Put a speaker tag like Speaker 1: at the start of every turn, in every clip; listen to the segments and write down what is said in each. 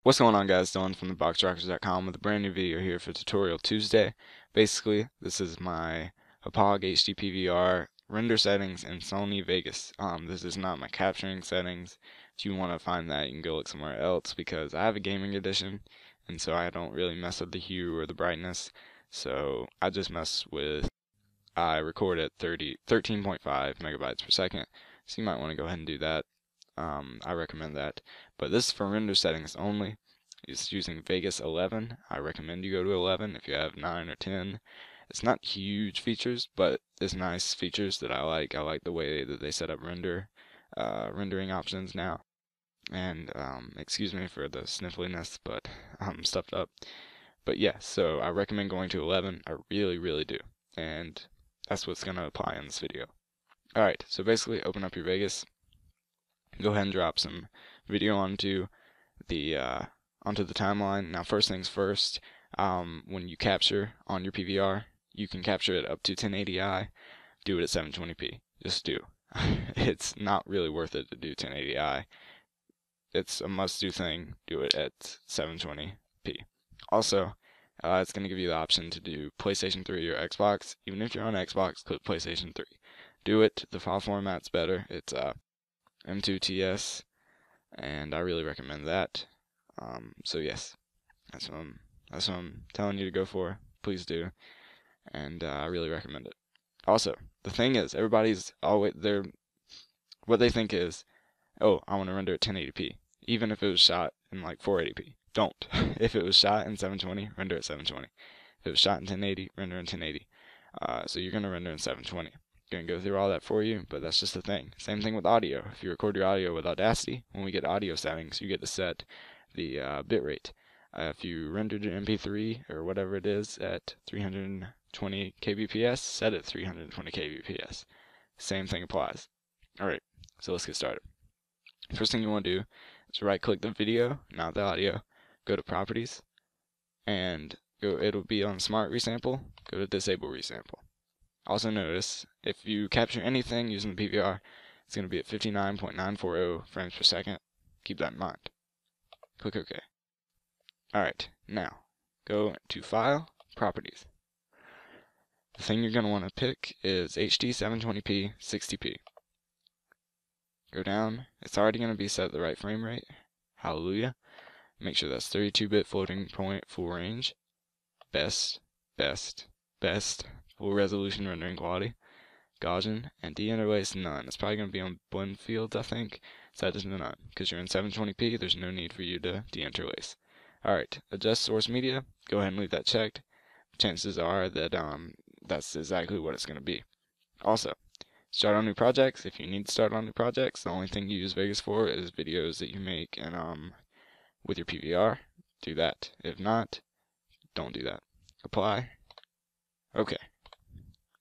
Speaker 1: What's going on, guys? Dylan from the boxerrockers.com with a brand new video here for Tutorial Tuesday. Basically, this is my Hauppauge HD PVR render settings in Sony Vegas. This is not my capturing settings. If you want to find that, you can go look somewhere else because I have a gaming edition, and so I don't really mess with the hue or the brightness. So I just mess with, I record at 13.5 megabytes per second. So you might want to go ahead and do that. I recommend that. But this is for render settings only. It's using Vegas 11. I recommend you go to 11 if you have 9 or 10. It's not huge features, but it's nice features that I like. I like the way that they set up rendering options now. And excuse me for the sniffliness, but I'm stuffed up. But yeah, so I recommend going to 11. I really do. And that's what's going to apply in this video. Alright, so basically open up your Vegas. Go ahead and drop some video onto the timeline. Now, first things first, when you capture on your PVR, you can capture it up to 1080i. Do it at 720p. Just do. It's not really worth it to do 1080i. It's a must-do thing. Do it at 720p. Also, it's going to give you the option to do PlayStation 3 or Xbox. Even if you're on Xbox, click PlayStation 3. Do it. The file format's better. It's M2TS, and I really recommend that. So yes, that's what I'm telling you to go for. Please do, and I really recommend it. Also, the thing is, everybody's always what they think is, oh, I want to render at 1080p, even if it was shot in like 480p. Don't. If it was shot in 720, render at 720. If it was shot in 1080, render in 1080. So you're gonna render in 720. Going to go through all that for you, but that's just the thing. Same thing with audio. If you record your audio with Audacity, when we get audio settings, you get to set the bitrate. If you rendered your MP3 or whatever it is at 320 kbps, set it 320 kbps. Same thing applies. Alright, so let's get started. First thing you want to do is right click the video, not the audio, go to properties, and it'll be on smart resample, go to disable resample. Also notice, if you capture anything using the PVR, it's going to be at 59.940 frames per second. Keep that in mind. Click OK. Alright, now, go to File, Properties. The thing you're going to want to pick is HD 720p 60p. Go down. It's already going to be set at the right frame rate. Hallelujah. Make sure that's 32-bit floating point full range. Best. Full resolution rendering quality, Gaussian, and deinterlace none. It's probably going to be on blend fields, I think. Set it to none, because you're in 720p, there's no need for you to deinterlace. Alright, adjust source media, go ahead and leave that checked. Chances are that that's exactly what it's going to be. Also, start on new projects. If you need to start on new projects, the only thing you use Vegas for is videos that you make and with your PVR. Do that. If not, don't do that. Apply. Okay.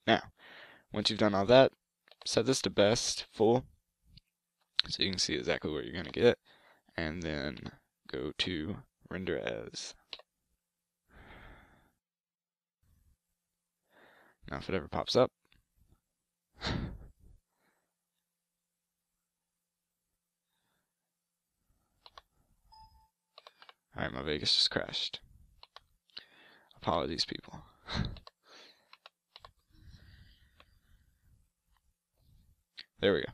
Speaker 1: Now, once you've done all that, set this to best, full, so you can see exactly what you're going to get, and then go to render as. Now, if it ever pops up, alright, my Vegas just crashed. Apologies, people. There we go.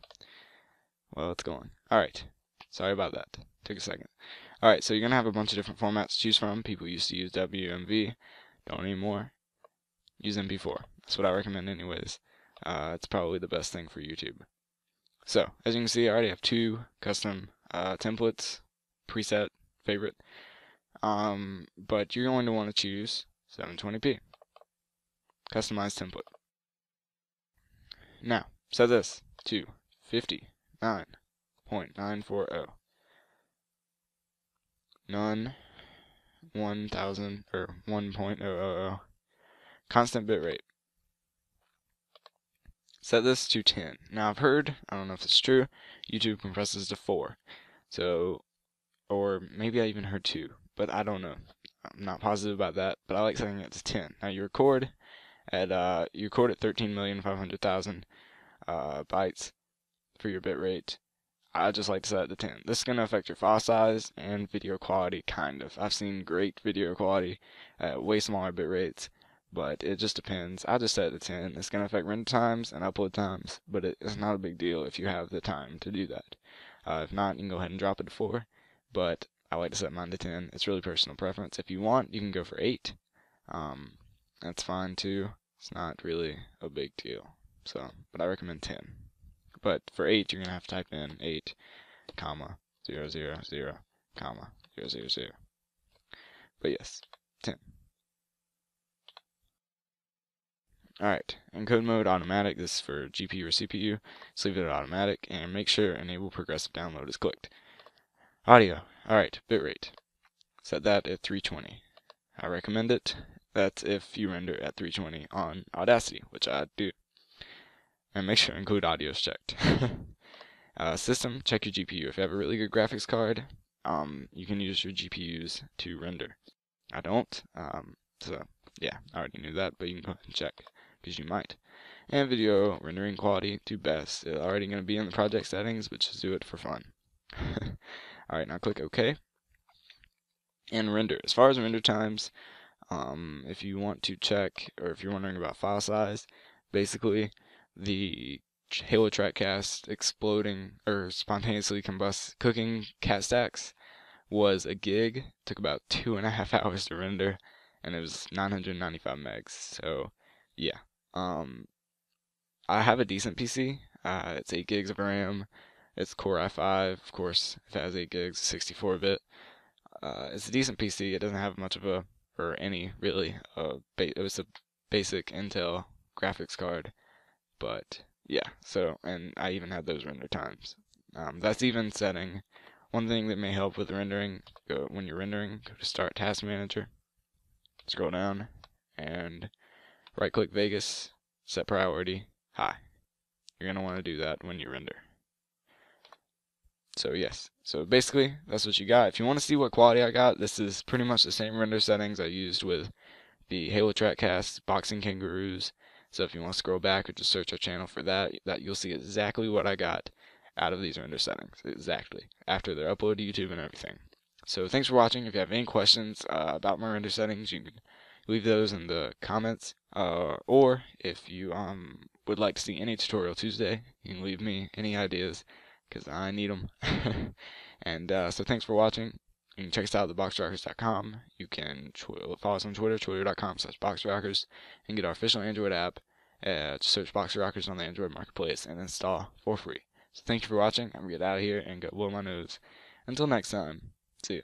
Speaker 1: Well, it's going. Alright. Sorry about that. Took a second. Alright, so you're going to have a bunch of different formats to choose from. People used to use WMV. Don't anymore. Use MP4. That's what I recommend anyways. It's probably the best thing for YouTube. So, as you can see, I already have two custom templates. Preset. Favorite. But you're going to want to choose 720p. Customized template. Now, set this to 59.940. None 1000 or 1.000. Constant bitrate. Set this to 10. Now I've heard, I don't know if it's true, YouTube compresses to 4. So, or maybe I even heard 2, but I don't know. I'm not positive about that, but I like setting it to 10. Now you record at 13,500,000 bytes for your bitrate. I just like to set it to 10. This is going to affect your file size and video quality, kind of. I've seen great video quality at way smaller bit rates, but it just depends. I just set it to 10. It's going to affect render times and upload times, but it's not a big deal if you have the time to do that. If not, you can go ahead and drop it to 4, but I like to set mine to 10. It's really personal preference. If you want, you can go for 8. That's fine too. It's not really a big deal. So, but I recommend 10. But for 8, you're going to have to type in 8, comma, 0, 0, 0, comma, 0, 0, 0. But yes, 10. Alright, encode mode automatic. This is for GPU or CPU. Just leave it at automatic and make sure enable progressive download is clicked. Audio. Alright, bitrate. Set that at 320. I recommend it. That's if you render at 320 on Audacity, which I do. And make sure include audio is checked. System, check your GPU. If you have a really good graphics card, you can use your GPUs to render. I don't, so yeah, I already knew that, but you can go ahead and check, because you might. And video rendering quality to best. It's already going to be in the project settings, but just do it for fun. Alright, now click OK. And render. As far as render times, if you want to check, or if you're wondering about file size, basically, the Halo track cast exploding or spontaneously cooking cat stacks was a gig. Took about 2.5 hours to render, and it was 995 megs. So yeah, I have a decent PC. It's 8 gigs of RAM. It's Core i5, of course. If it has 8 gigs, 64-bit. It's a decent PC. It doesn't have much of a, or any really. It was a basic Intel graphics card. But yeah, so, and I even had those render times. That's even setting. One thing that may help with rendering, when you're rendering, go to Start Task Manager, scroll down, and right click Vegas, set priority, high. You're going to want to do that when you render. So yes, so basically that's what you got. If you want to see what quality I got, this is pretty much the same render settings I used with the Halo Trackcast, Boxing Kangaroos. So if you want to scroll back or just search our channel for that you'll see exactly what I got out of these render settings. Exactly. After they're uploaded to YouTube and everything. So thanks for watching. If you have any questions about my render settings, you can leave those in the comments. Or if you would like to see any tutorial Tuesday, you can leave me any ideas, because I need them. And so thanks for watching. You can check us out at boxerrockers.com. You can follow us on Twitter, twitter.com/boxerrockers, and get our official Android app. Just search boxerrockers on the Android Marketplace and install for free. So thank you for watching. I'm going to get out of here and go blow my nose. Until next time, see ya.